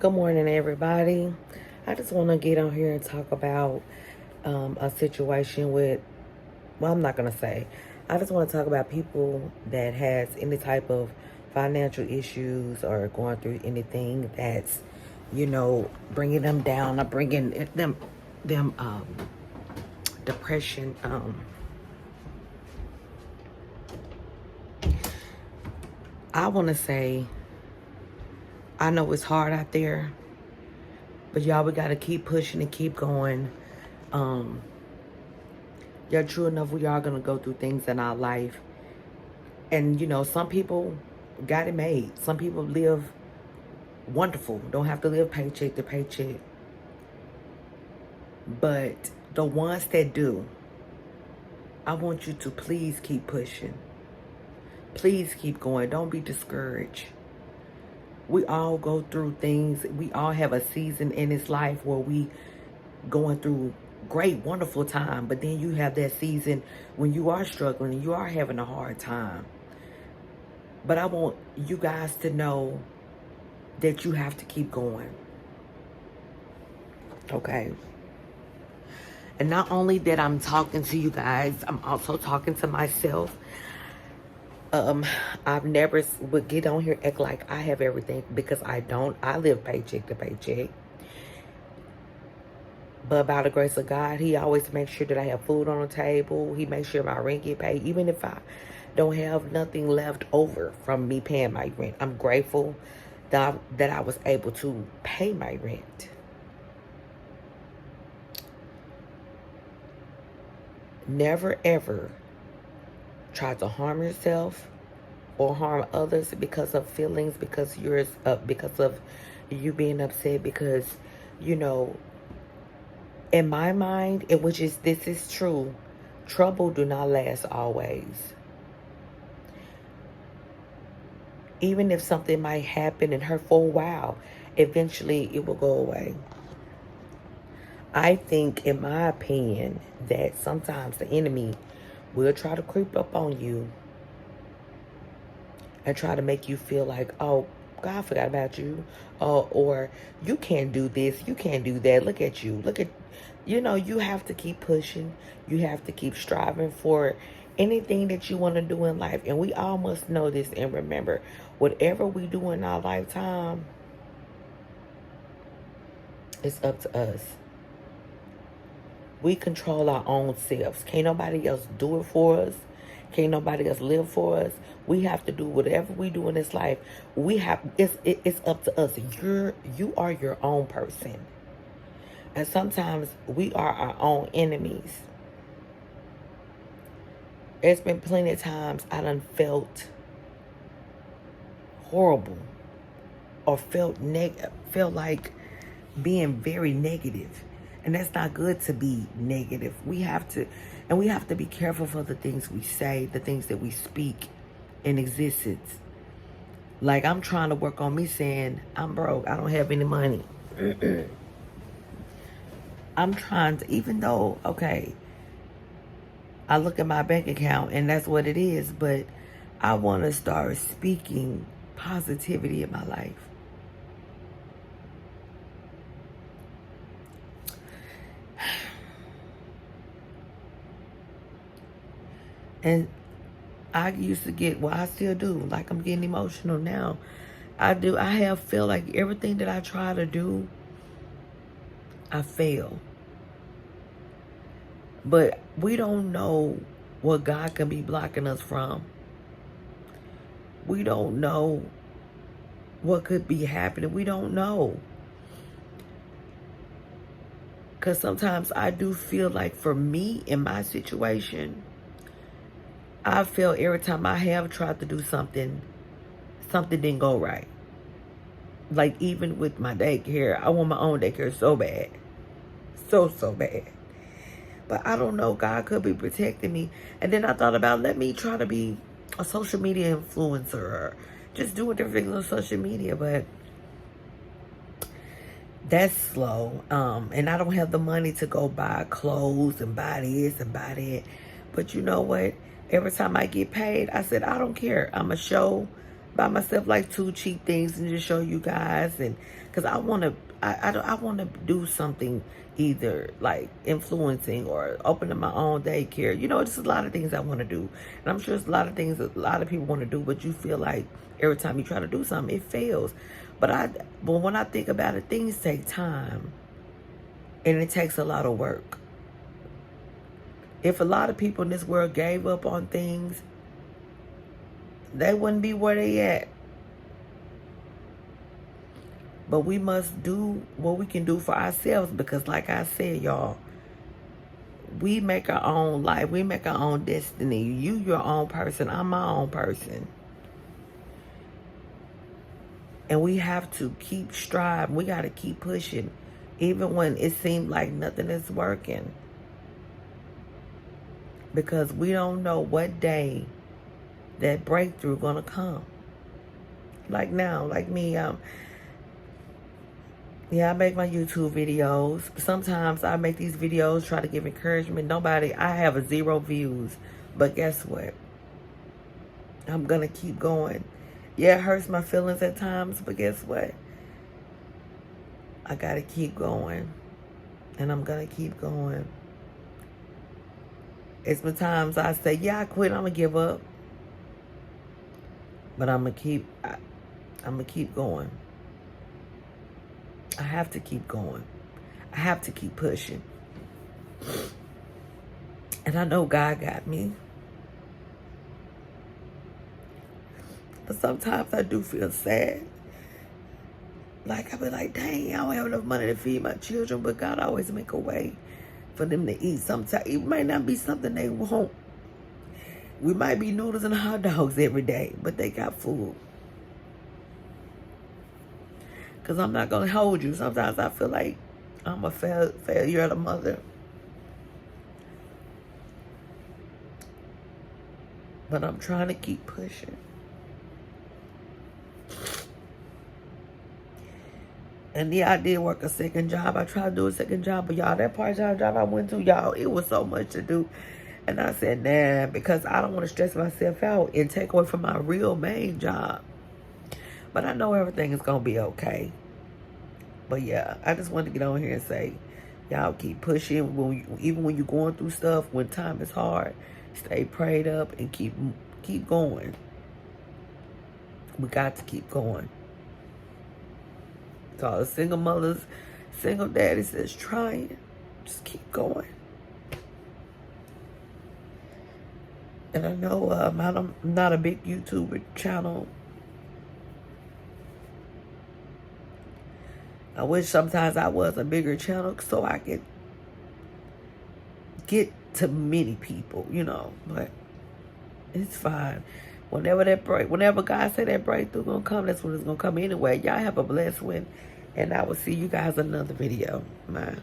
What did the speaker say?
Good morning, everybody. I just want to get on here and talk about a situation with, well, I'm not going to say. I just want to talk about people that has any type of financial issues or going through anything that's, bringing them down or bringing them depression. I want to say, I know it's hard out there, but y'all, we got to keep pushing and keep going. Yeah, true enough, we are going to go through things in our life. And, some people got it made. Some people live wonderful, don't have to live paycheck to paycheck. But the ones that do, I want you to please keep pushing. Please keep going. Don't be discouraged. We all go through things. We all have a season in this life where we going through great, wonderful time. But then you have that season when you are struggling and you are having a hard time. But I want you guys to know that you have to keep going. Okay? And not only that I'm talking to you guys, I'm also talking to myself. I've never would get on here act like I have everything, because I don't. I live paycheck to paycheck. But by the grace of God, He always makes sure that I have food on the table. He makes sure my rent get paid, even if I don't have nothing left over from me paying my rent. I'm grateful that I was able to pay my rent. Never ever try to harm yourself or harm others because of feelings, because of you being upset, because in my mind, this is true, trouble do not last always. Even if something might happen and hurt for a while, eventually it will go away. I think, in my opinion, that sometimes the enemy will try to creep up on you and try to make you feel like, oh, God forgot about you. Or you can't do this, you can't do that. Look at you. You have to keep pushing. You have to keep striving for anything that you want to do in life. And we all must know this and remember, whatever we do in our lifetime, it's up to us. We control our own selves. Can't nobody else do it for us. Can't nobody else live for us. We have to do whatever we do in this life. It's up to us. You are your own person. And sometimes we are our own enemies. There's been plenty of times I done felt horrible or felt like being very negative. And that's not good to be negative. We have to be careful for the things we say, the things that we speak in existence. Like, I'm trying to work on me saying, I'm broke, I don't have any money. I'm trying to, even though, okay, I look at my bank account and that's what it is, but I want to start speaking positivity in my life. And I used to get, well, I still do, like, I'm getting emotional now. I feel like everything that I try to do, I fail. But we don't know what God can be blocking us from. We don't know what could be happening. We don't know. Because sometimes I do feel like, for me, in my situation, I feel every time I have tried to do something didn't go right. Like, even with my daycare, I want my own daycare so bad. So bad. But I don't know, God could be protecting me. And then I thought about, let me try to be a social media influencer or just doing different things on social media. But that's slow. And I don't have the money to go buy clothes and buy this and buy that. But you know what? Every time I get paid, I said, I don't care. I'm going to show buy myself like 2 cheap things and just show you guys. And because I want to, I want to do something, either like influencing or opening my own daycare. You know, just a lot of things I want to do. And I'm sure it's a lot of things that a lot of people want to do, but you feel like every time you try to do something, it fails. But when I think about it, things take time and it takes a lot of work. If a lot of people in this world gave up on things, they wouldn't be where they at. But we must do what we can do for ourselves, because like I said, y'all, we make our own life. We make our own destiny. You your own person. I'm my own person. And we have to keep striving. We got to keep pushing, even when it seems like nothing is working. Because we don't know what day that breakthrough gonna come. Like now, like me, yeah, I make my YouTube videos. Sometimes I make these videos, try to give encouragement. I have 0 views. But guess what? I'm gonna keep going. Yeah, it hurts my feelings at times, but guess what? I gotta keep going. And I'm gonna keep going. It's been times I say, yeah, I quit, I'm gonna give up. But I'm gonna keep going. I have to keep going. I have to keep pushing. And I know God got me. But sometimes I do feel sad. Like, I be like, dang, I don't have enough money to feed my children, but God always make a way for them to eat. Sometimes it might not be something they want. We might be noodles and hot dogs every day, but they got food. Because I'm not going to hold you. Sometimes I feel like I'm a failure as a mother. But I'm trying to keep pushing. And yeah, I did work a second job. I tried to do a second job, but y'all, that part-time job I went to, y'all, it was so much to do. And I said, nah, because I don't want to stress myself out and take away from my real main job. But I know everything is going to be okay. But yeah, I just wanted to get on here and say, y'all keep pushing. Even when you're going through stuff, when time is hard, stay prayed up and keep going. We got to keep going. So all the single mothers, single daddies that's trying, just keep going. And I know I'm not a big YouTuber channel. I wish sometimes I was a bigger channel so I could get to many people, you know. But it's fine. Whenever God said that breakthrough gonna come, that's when it's gonna come anyway. Y'all have a blessed one, and I will see you guys in another video. Bye.